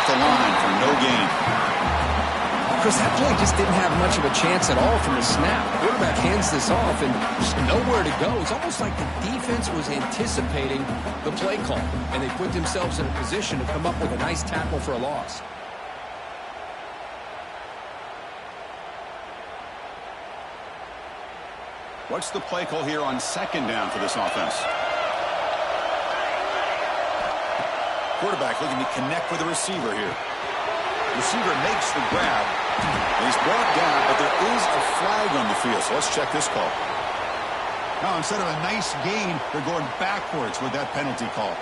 at the line for no gain. Chris, that play just didn't have much of a chance at all from the snap. The quarterback hands this off and just nowhere to go. It's almost like the defense was anticipating the play call, and they put themselves in a position to come up with a nice tackle for a loss. What's the play call here on second down for this offense? Quarterback looking to connect with the receiver here. Receiver makes the grab. He's brought down, but there is a flag on the field, so let's check this call. Now, instead of a nice gain, they're going backwards with that penalty call.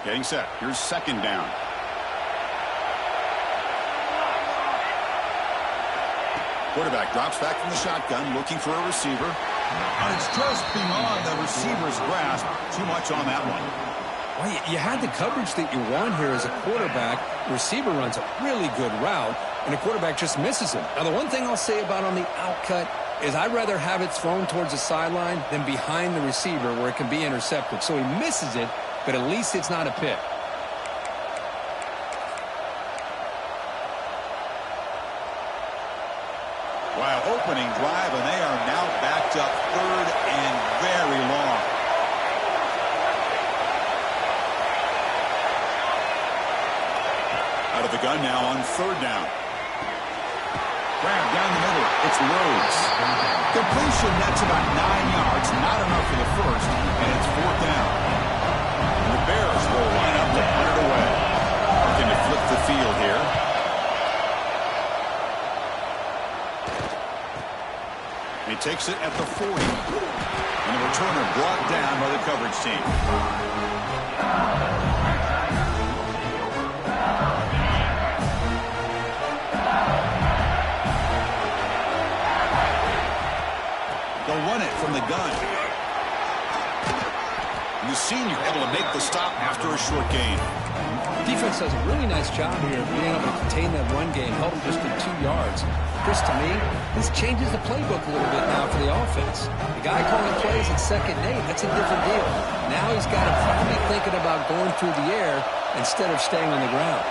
Getting set. Here's second down. Quarterback drops back from the shotgun, looking for a receiver. And it's just beyond the receiver's grasp. Too much on that one. Well, you had the coverage that you want here as a quarterback. The receiver runs a really good route, and the quarterback just misses him. Now, the one thing I'll say about on the outcut is I'd rather have it thrown towards the sideline than behind the receiver where it can be intercepted. So he misses it, but at least it's not a pick. While opening drive, and they are now backed up third and very long. Out of the gun now on third down. Grab down the middle. It's Rhodes. Completion, that's about 9 yards. Not enough for the first, and it's fourth down. And the Bears will line up to punt it away. Looking to flip the field here. He takes it at the 40. And the returner brought down by the coverage team. They'll run it from the gun. And the senior able to make the stop after a short gain. Defense does a really nice job here of being able to contain that run game, held them just for 2 yards. Chris, to me, this changes the playbook a little bit now for the offense. The guy calling plays at 2nd and 8, that's a different deal. Now he's got to probably thinking about going through the air instead of staying on the ground.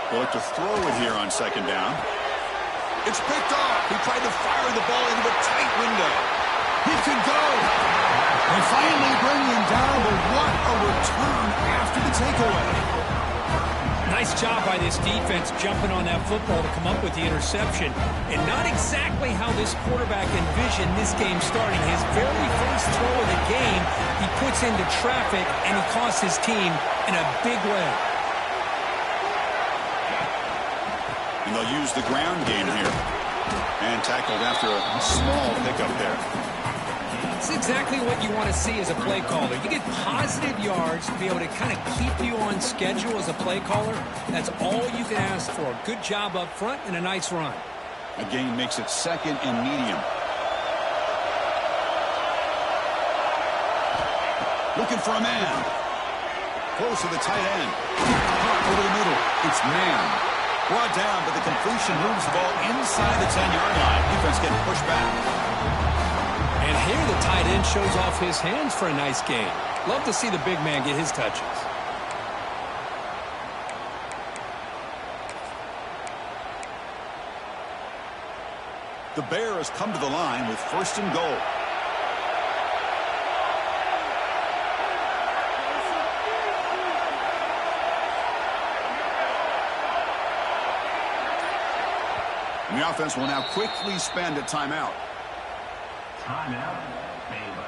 They'll look to throw it here on second down. It's picked off. He tried to fire the ball into a tight window. He can go. They finally bring him down, but what a return after the takeaway. Nice job by this defense jumping on that football to come up with the interception. And not exactly how this quarterback envisioned this game starting. His very first throw of the game, he puts into traffic, and he costs his team in a big way. And they'll use the ground game here. And tackled after a small pickup there. It's exactly what you want to see as a play caller. You get positive yards to be able to kind of keep you on schedule as a play caller. That's all you can ask for. A good job up front and a nice run. A gain makes it second and medium. Looking for a man. Close to the tight end. Over the middle. It's man. Brought down, but the completion moves the ball inside the 10-yard line. Defense getting pushed back. And here the tight end shows off his hands for a nice gain. Love to see the big man get his touches. The Bears come to the line with first and goal. And the offense will now quickly spend a timeout. Timeout, Baylor.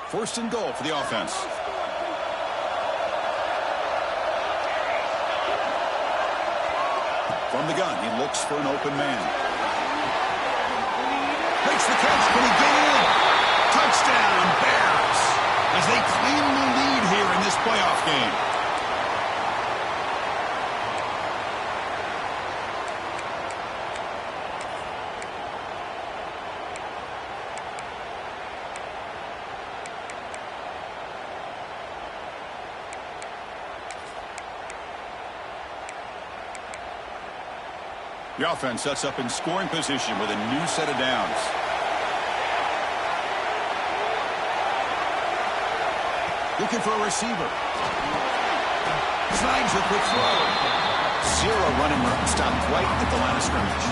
First and goal for the offense. From the gun, he looks for an open man. Makes the catch. Can he get in? Touchdown, Bears, as they claim the lead here in this playoff game. The offense sets up in scoring position with a new set of downs. Looking for a receiver. Snags a quick throw. Zero running room. Stopped right at the line of scrimmage.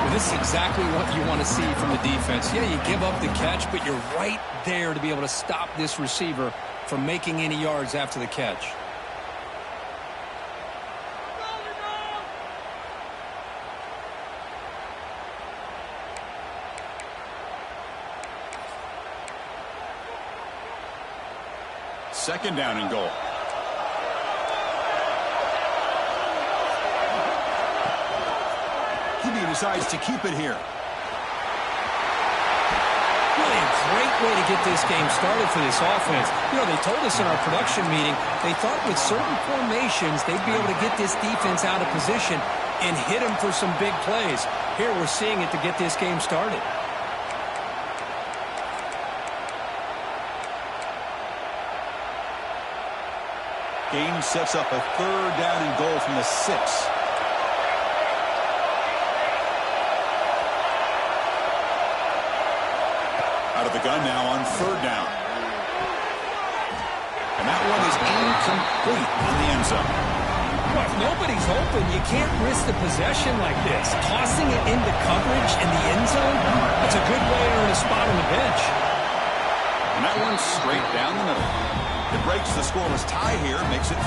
Well, this is exactly what you want to see from the defense. Yeah, you give up the catch, but you're right there to be able to stop this receiver from making any yards after the catch. Second down and goal. QB decides to keep it here. Really a great way to get this game started for this offense. You know, they told us in our production meeting they thought with certain formations they'd be able to get this defense out of position and hit them for some big plays. Here we're seeing it to get this game started. Game sets up a third down and goal from the 6. Out of the gun now on third down. And that one is incomplete in the end zone. Well, if nobody's open, you can't risk the possession like this. Tossing it into coverage in the end zone, it's a good way to earn a spot on the bench. And that one's straight down the middle. It breaks the scoreless tie here, makes it 3-0.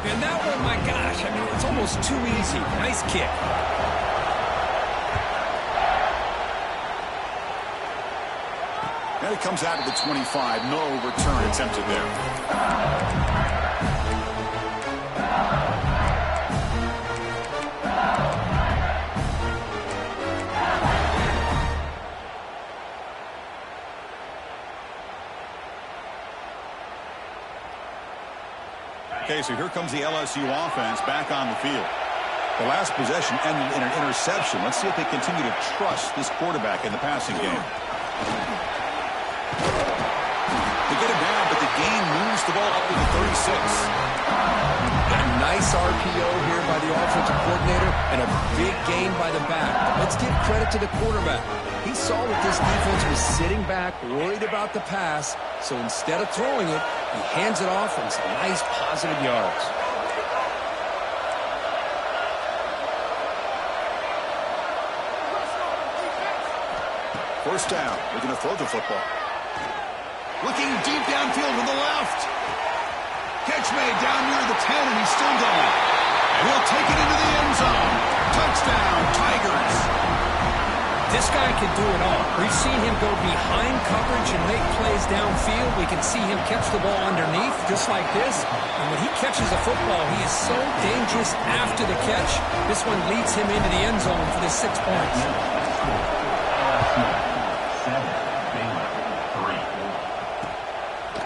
And that one, my gosh, I mean, it's almost too easy. Nice kick. And it comes out of the 25. No return attempted there. Okay, so here comes the LSU offense back on the field. The last possession ended in an interception. Let's see if they continue to trust this quarterback in the passing game. They get it down, but the gain moves the ball up to the 36. A nice RPO here by the offensive coordinator and a big gain by the back. But let's give credit to the quarterback. He saw that this defense was sitting back, worried about the pass, so instead of throwing it, he hands it off and some nice positive yards. First down. They're going to throw the football. Looking deep downfield to the left. Catch made down near the 10, and he's still going. And he'll take it into the end zone. Touchdown, Tigers. This guy can do it all. We've seen him go behind coverage and make plays downfield. We can see him catch the ball underneath just like this. And when he catches a football, he is so dangerous after the catch. This one leads him into the end zone for the 6 points.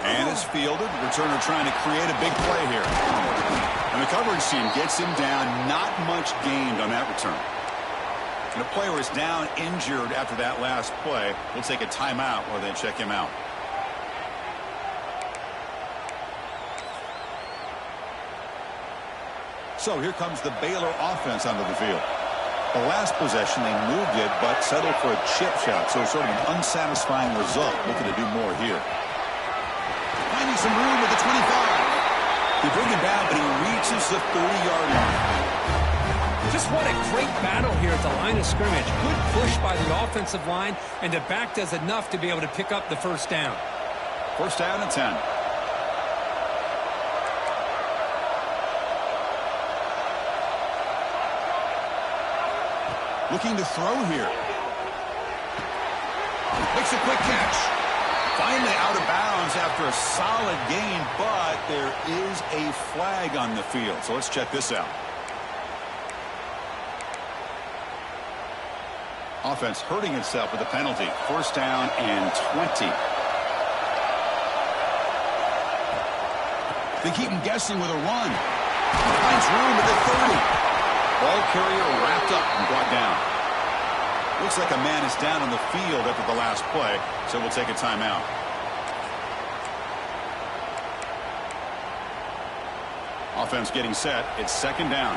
And it's fielded. The returner trying to create a big play here. And the coverage team gets him down. Not much gained on that return. And the player is down injured after that last play. We'll take a timeout while they check him out. So here comes the Baylor offense onto the field. The last possession, they moved it, but settled for a chip shot. So sort of an unsatisfying result. Looking to do more here. Finding some room at the 25. They bring him down, but he reaches the 30-yard line. Just what a great battle here at the line of scrimmage. Good push by the offensive line, and the back does enough to be able to pick up the first down. First down and 10. Looking to throw here. Makes a quick catch. Finally out of bounds after a solid gain, but there is a flag on the field. So let's check this out. Offense hurting itself with a penalty. First down and 20. They keep him guessing with a run. Finds room at the 30. Ball carrier wrapped up and brought down. Looks like a man is down on the field after the last play, so we'll take a timeout. Offense getting set. It's second down.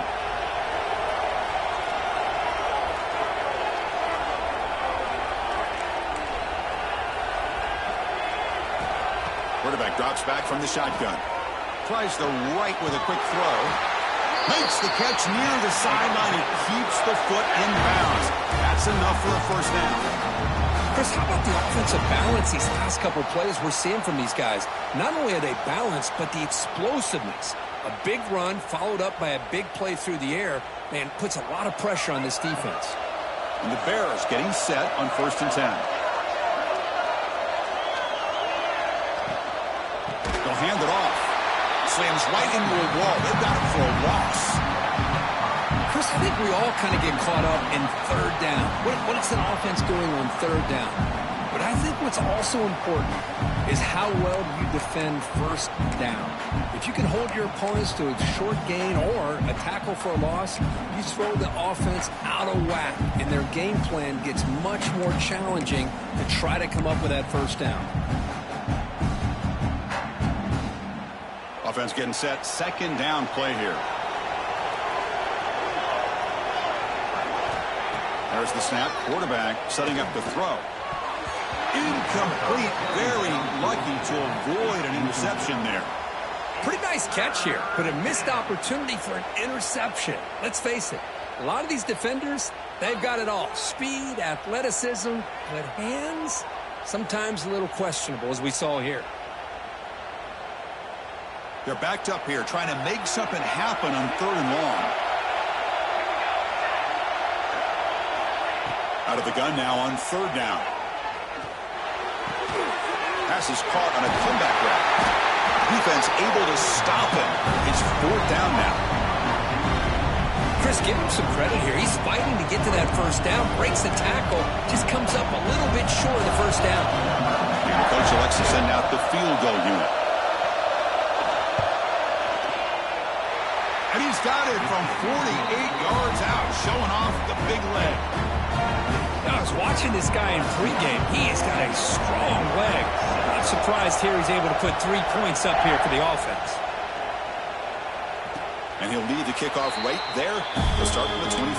Quarterback drops back from the shotgun. Tries the right with a quick throw. Makes the catch near the sideline and keeps the foot in bounds. That's enough for a first down. Chris, how about the offensive balance these last couple plays we're seeing from these guys? Not only are they balanced, but the explosiveness. A big run followed up by a big play through the air, man, puts a lot of pressure on this defense. And the Bears getting set on 1st and 10. They'll hand it off. Slams right into a wall. They've got it for a loss. Chris, I think we all kind of get caught up in 3rd down. What is an offense doing on 3rd down? But I think what's also important is how well you defend 1st down. If you can hold your opponents to a short gain or a tackle for a loss, you throw the offense out of whack, and their game plan gets much more challenging to try to come up with that 1st down. Offense getting set. 2nd down play here. There's the snap. Quarterback setting up the throw. Incomplete. Very lucky to avoid an interception there. Pretty nice catch here, but a missed opportunity for an interception. Let's face it, a lot of these defenders, they've got it all. Speed, athleticism, but hands, sometimes a little questionable, as we saw here. They're backed up here, trying to make something happen on 3rd and long. Out of the gun now on 3rd down. Pass is caught on a comeback route. Defense able to stop him. It's 4th down now. Chris, give him some credit here. He's fighting to get to that 1st down, breaks the tackle, just comes up a little bit short of the 1st down. And the coach elects to send out the field goal unit. And he's got it from 48 yards out, showing off the big leg. I was watching this guy in pregame. He has got a strong leg. Not surprised here he's able to put 3 points up here for the offense. And he'll lead the kickoff right there. He'll start from the 25.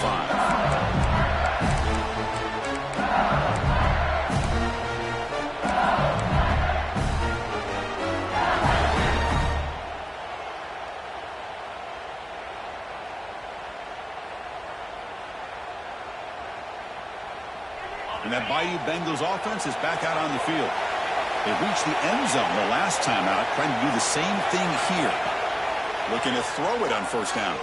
And that Bayou Bengals offense is back out on the field. They reached the end zone the last time out, trying to do the same thing here. Looking to throw it on 1st down.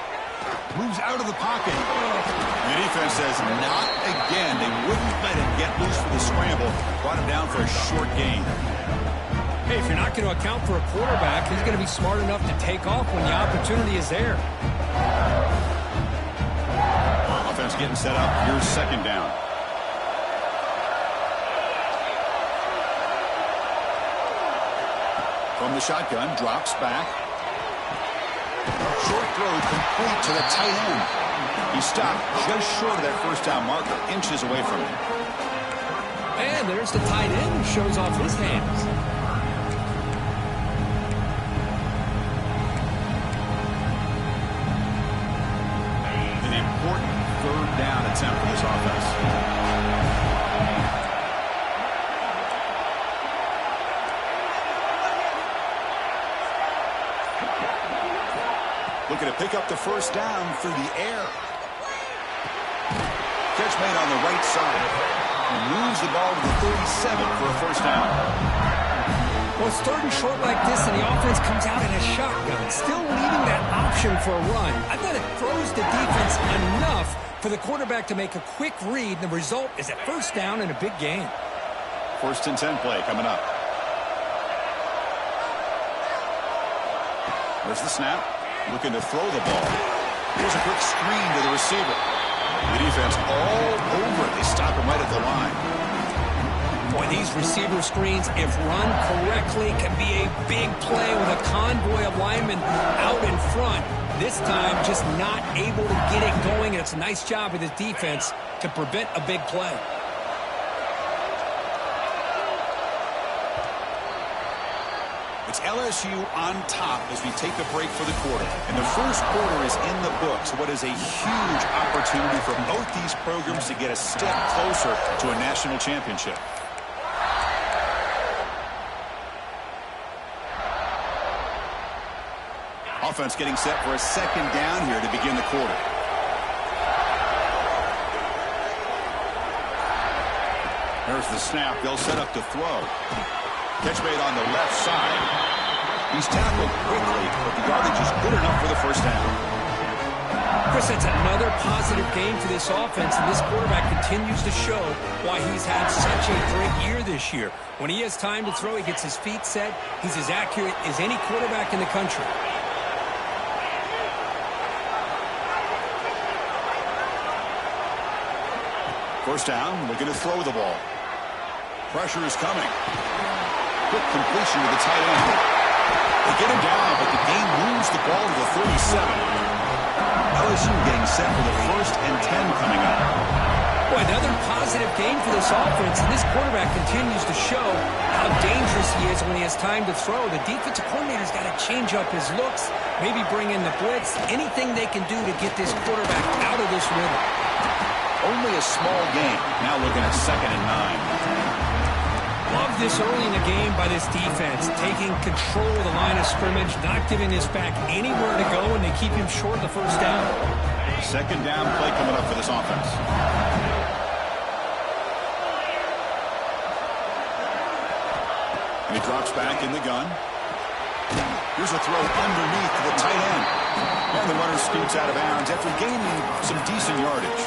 Moves out of the pocket. And the defense says not again. They wouldn't let him get loose for the scramble. Brought him down for a short gain. Hey, if you're not going to account for a quarterback, he's going to be smart enough to take off when the opportunity is there. Offense getting set up. Here's 2nd down. From the shotgun, drops back. Short throw complete to the tight end. He stopped just short of that 1st down marker, inches away from it. And there's the tight end who shows off his hands. An important 3rd down attempt for this offense. Looking to pick up the 1st down through the air. Catch made on the right side. He moves the ball to the 37 for a 1st down. Well, it's 3rd and short like this, and the offense comes out in a shotgun, still leaving that option for a run. I thought it throws the defense enough for the quarterback to make a quick read. The result is a 1st down and a big gain. 1st and 10 play coming up. There's the snap. Looking to throw the ball. Here's a quick screen to the receiver. The defense all over it. They stop him right at the line. Boy, these receiver screens, if run correctly, can be a big play with a convoy of linemen out in front. This time, just not able to get it going. And it's a nice job of the defense to prevent a big play. It's LSU on top as we take a break for the quarter. And the 1st quarter is in the books. What is a huge opportunity for both these programs to get a step closer to a national championship. Offense getting set for a second down here to begin the quarter. There's the snap. They'll set up to throw. Catch made on the left side. He's tackled quickly, but the yardage is good enough for the first down. Chris, it's another positive game for this offense, and this quarterback continues to show why he's had such a great year this year. When he has time to throw, he gets his feet set. He's as accurate as any quarterback in the country. First down, looking to throw the ball. Pressure is coming. Quick completion to the tight end. They get him down, but the game moves the ball to the 37. LSU getting set for the 1st and 10 coming up. Boy, another positive game for this offense, and this quarterback continues to show how dangerous he is when he has time to throw. The defensive coordinator's got to change up his looks, maybe bring in the blitz, anything they can do to get this quarterback out of this rhythm. Only a small game. Now looking at 2nd and 9. Love this early in the game by this defense, taking control of the line of scrimmage, not giving this back anywhere to go, and they keep him short of the first down. Second down play coming up for this offense. And he drops back in the gun. Here's a throw underneath to the tight end. And the runner scoots out of bounds after gaining some decent yardage.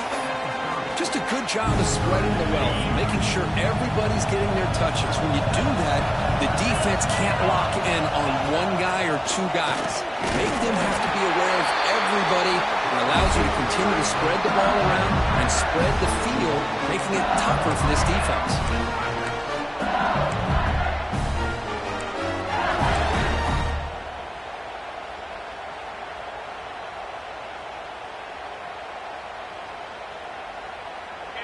Just a good job of spreading the wealth, making sure everybody's getting their touches. When you do that, the defense can't lock in on one guy or two guys. Make them have to be aware of everybody. It allows you to continue to spread the ball around and spread the field, making it tougher for this defense.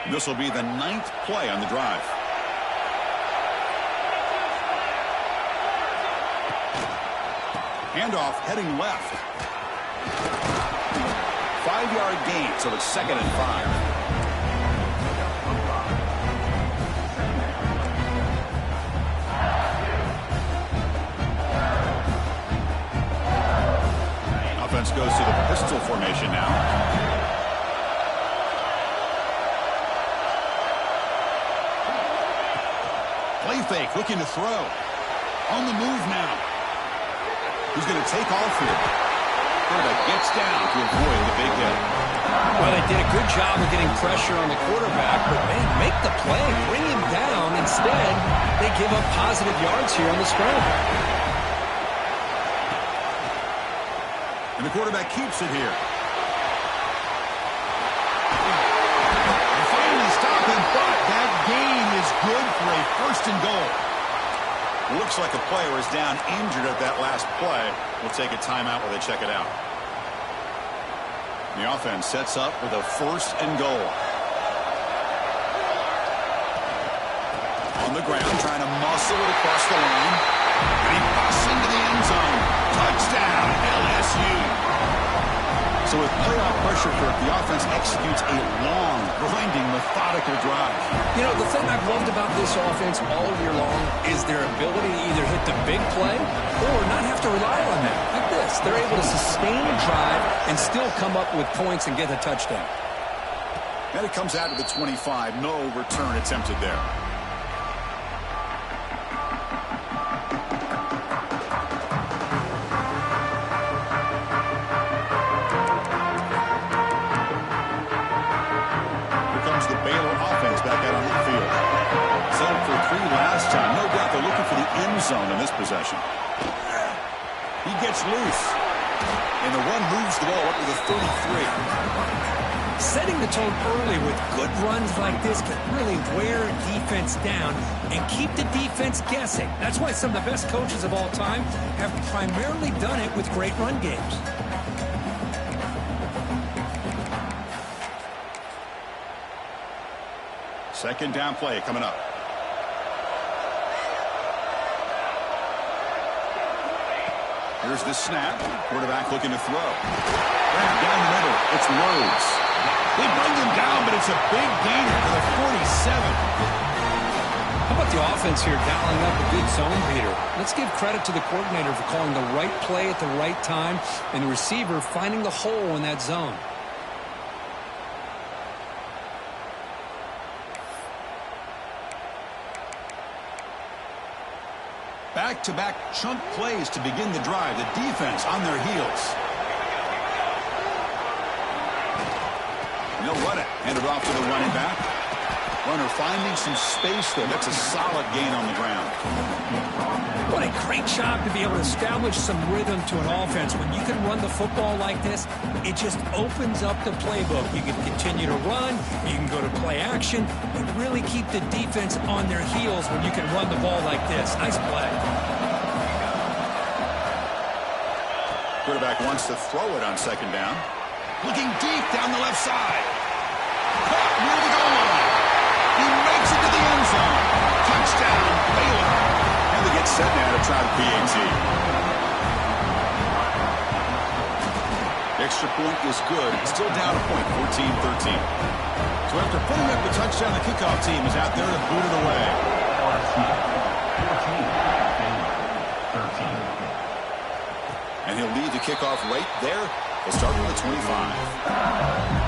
This will be the 9th play on the drive. Handoff heading left. 5-yard gain, so it's 2nd and 5. Offense goes to the pistol formation now. Play fake, looking to throw. On the move now. Who's going to take off here? Quarterback gets down to avoid the big hit. Well, they did a good job of getting pressure on the quarterback, but, man, make the play, bring him down. Instead, they give up positive yards here on the scramble. And the quarterback keeps it here. But that gain is good for a 1st and goal. Looks like a player is down injured at that last play. We'll take a timeout while they check it out. The offense sets up with a 1st and goal. On the ground, trying to muscle it across the line. And he busts into the end zone. Touchdown, LSU. So with playoff pressure for it, the offense executes a long, grinding, methodical drive. You know, the thing I've loved about this offense all year long is their ability to either hit the big play or not have to rely on that. Like this, they're able to sustain a drive and still come up with points and get a touchdown. And it comes out to the 25. No return attempted there. The Baylor offense back out on the field. Set up for 3 last time. No doubt they're looking for the end zone in this possession. He gets loose. And the run moves the ball up to the 33. Setting the tone early with good runs like this can really wear a defense down and keep the defense guessing. That's why some of the best coaches of all time have primarily done it with great run games. Second down play coming up. Here's the snap. Quarterback looking to throw. Grab down the middle. It's Rhodes. They bring him down, but it's a big gainer for the 47. How about got the offense here dialing up a good zone beater. Let's give credit to the coordinator for calling the right play at the right time and the receiver finding the hole in that zone. Back-to-back chunk plays to begin the drive. The defense on their heels. You know what? Hand it off to the running back. Runner finding some space there. That's a solid gain on the ground. What a great job to be able to establish some rhythm to an offense. When you can run the football like this, it just opens up the playbook. You can continue to run. You can go to play action. You really keep the defense on their heels when you can run the ball like this. Nice play. Quarterback wants to throw it on second down. Looking deep down the left side. Caught near the goal line. He makes it to the end zone. Touchdown, Baylor. And they get set now to try the PAT. Extra point is good. Still down a point, 14-13. So after putting up the touchdown, the kickoff team is out there to boot it away. 14, 13. And he'll lead the kickoff right there. He'll start with the 25.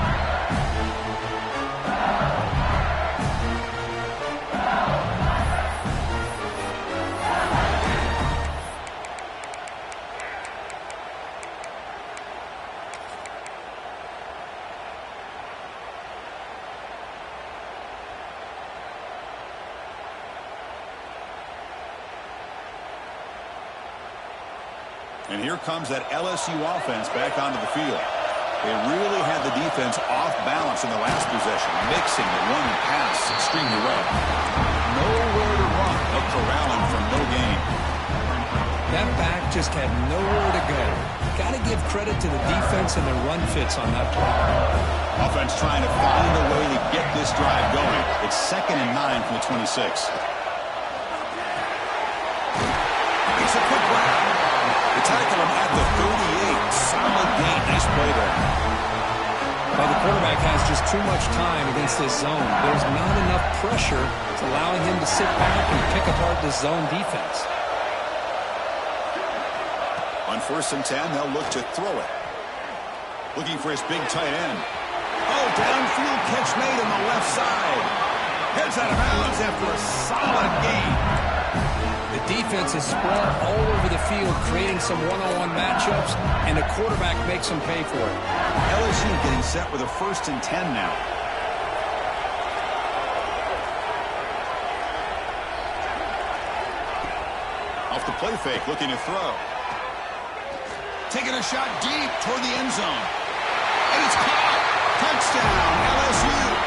And here comes that LSU offense back onto the field. They really had the defense off balance in the last possession, mixing the run and pass extremely well. Nowhere to run, but corralling from no gain. That back just had nowhere to go. Got to give credit to the defense and the run fits on that play. Offense trying to find a way to get this drive going. It's 2nd and 9 from the 26. It's a quick grab. They tackle him at the 38. Solid gain. Nice play there. Well, the quarterback has just too much time against this zone. There's not enough pressure to allowing him to sit back and pick apart this zone defense. On 1st and 10, they'll look to throw it. Looking for his big tight end. Oh, downfield catch made on the left side. Heads out of bounds after a solid gain. The defense is spread all over the field, creating some one-on-one matchups, and the quarterback makes them pay for it. LSU getting set with a 1st and 10 now. Off the play fake, looking to throw. Taking a shot deep toward the end zone. And it's caught. Touchdown, LSU.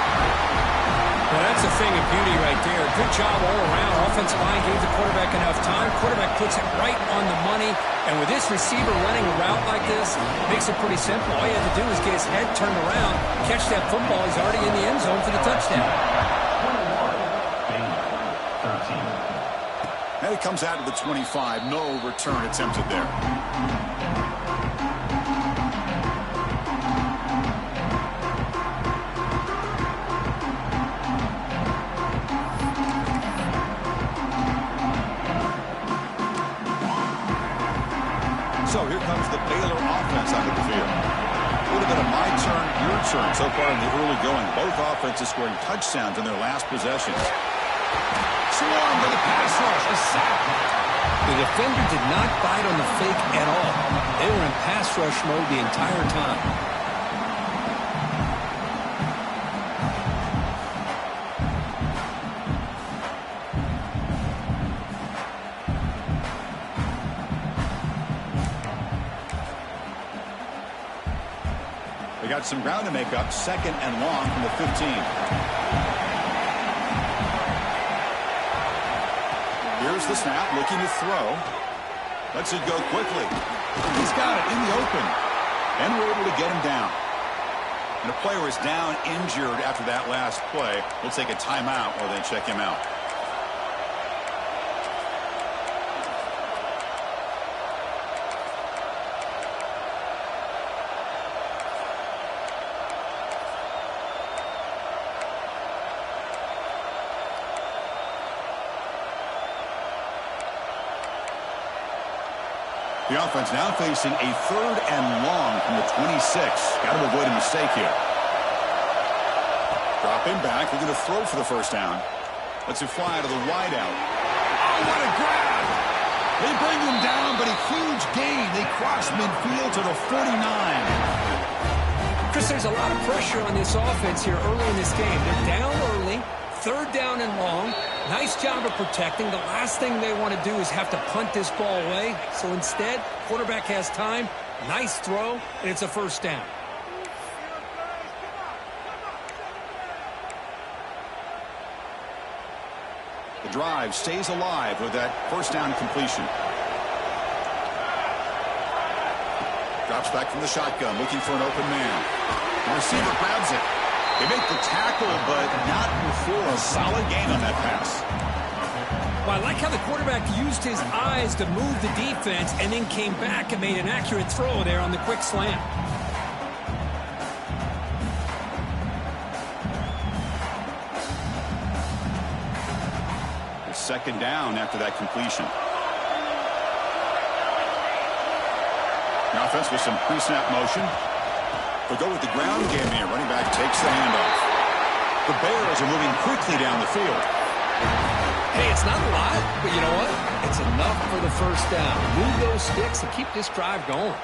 Well, that's a thing of beauty right there. Good job all around. Offensive line gave the quarterback enough time. Quarterback puts it right on the money. And with this receiver running a route like this, makes it pretty simple. All you have to do is get his head turned around, catch that football. He's already in the end zone for the touchdown. And it comes out to the 25. No return attempted there. So here comes the Baylor offense onto the field. A little bit of my turn, your turn so far in the early going. Both offenses scoring touchdowns in their last possessions. Swarmed by the pass rush. A sack. The defender did not bite on the fake at all. They were in pass rush mode the entire time. They got some ground to make up. 2nd and long from the 15. Here's the snap, looking to throw. Lets it go quickly. He's got it in the open. And we're able to get him down. And the player is down, injured after that last play. We'll take a timeout while they check him out. The offense now facing a 3rd and long from the 26. Got to avoid a mistake here. Dropping back, looking to throw for the first down. Lets it fly to the wideout. Oh, what a grab! They bring him down, but a huge gain. They cross midfield to the 49. Chris, there's a lot of pressure on this offense here early in this game. They're down early, 3rd down and long. Nice job of protecting. The last thing they want to do is have to punt this ball away. So instead, quarterback has time. Nice throw, and it's a first down. The drive stays alive with that first down completion. Drops back from the shotgun, looking for an open man. The receiver grabs it. They make the tackle, but not before a solid gain on that pass. Well, I like how the quarterback used his eyes to move the defense and then came back and made an accurate throw there on the quick slant. Second down after that completion. The offense with some pre-snap motion. They'll go with the ground game here. Running back takes the handoff. The Bears are moving quickly down the field. Hey, it's not a lot, but you know what? It's enough for the first down. Move those sticks and keep this drive going.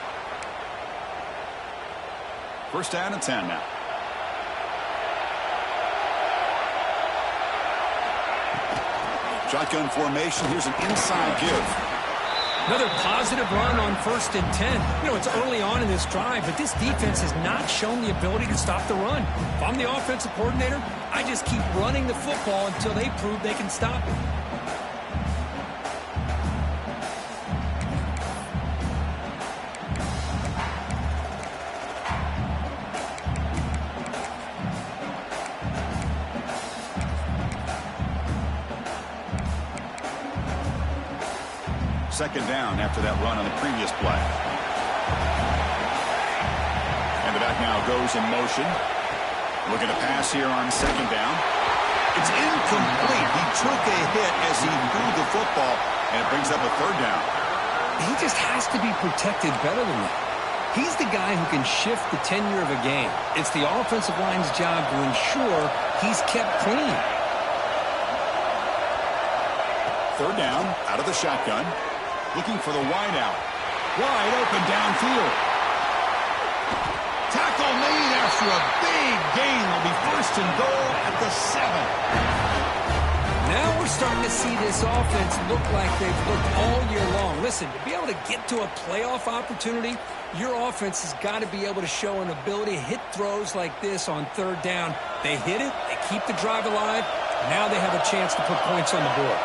First down and 10 now. Shotgun formation. Here's an inside give. Another positive run on 1st and 10. You know, it's early on in this drive, but this defense has not shown the ability to stop the run. If I'm the offensive coordinator, I just keep running the football until they prove they can stop it. Second down after that run on the previous play. And the back now goes in motion. Looking to pass here on second down. It's incomplete. He took a hit as he threw the football, and it brings up a 3rd down. He just has to be protected better than that. He's the guy who can shift the tenure of a game. It's the offensive line's job to ensure he's kept clean. 3rd down out of the shotgun. Looking for the wideout. Wide open downfield. Tackle made after a big gain. Will be 1st and goal at the 7. Now we're starting to see this offense look like they've looked all year long. Listen, to be able to get to a playoff opportunity, your offense has got to be able to show an ability to hit throws like this on 3rd down. They hit it, they keep the drive alive. Now they have a chance to put points on the board.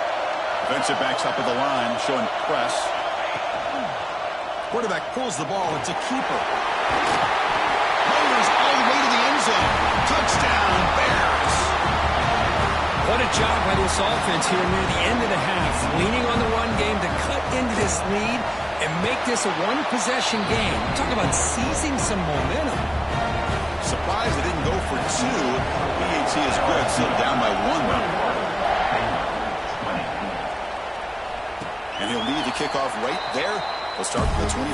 Defensive backs up at the line, showing press. Quarterback pulls the ball. It's a keeper. Motors all the way to the end zone. Touchdown, Bears. What a job by this offense here near the end of the half. Leaning on the run game to cut into this lead and make this a one-possession game. Talk about seizing some momentum. Surprised they didn't go for 2. BAT is good. Still down by 1, though. And he'll lead the kickoff right there. We'll start from the 25.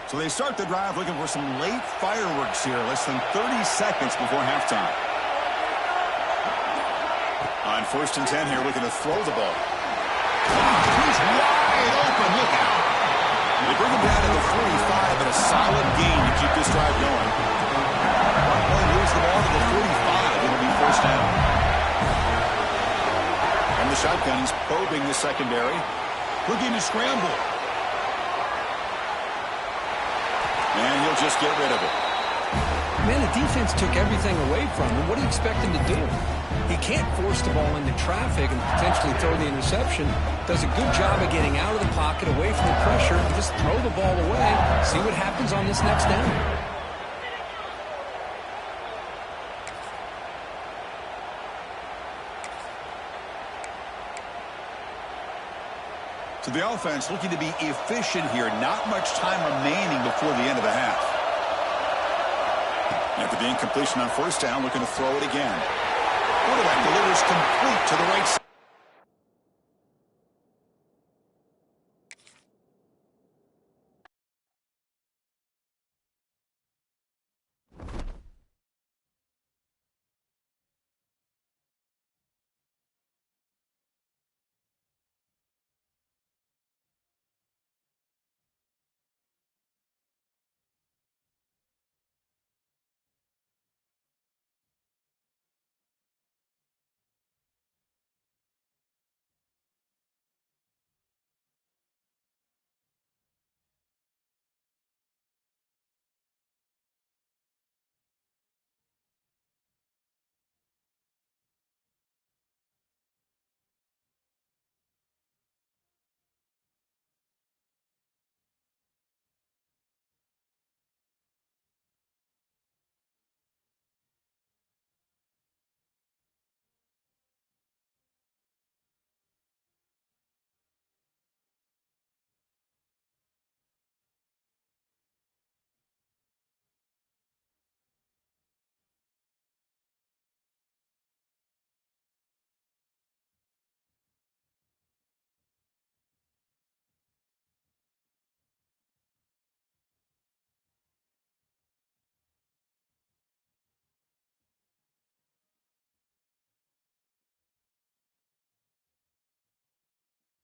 So they start the drive looking for some late fireworks here. Less than 30 seconds before halftime. On 1st and 10 here, looking to throw the ball. He's wide open. Look out. They bring him down to the 45, and a solid gain to keep this drive going. One moves the ball to the 45. It'll be 1st down. And the shotgun, he's probing the secondary. Looking to scramble. And he'll just get rid of it. Man, the defense took everything away from him. What do you expect him to do? He can't force the ball into traffic and potentially throw the interception. Does a good job of getting out of the pocket, away from the pressure, and just throw the ball away. See what happens on this next down. So the offense looking to be efficient here. Not much time remaining before the end of the half. After the incompletion on first down, looking to throw it again. Quarterback delivers complete to the right side.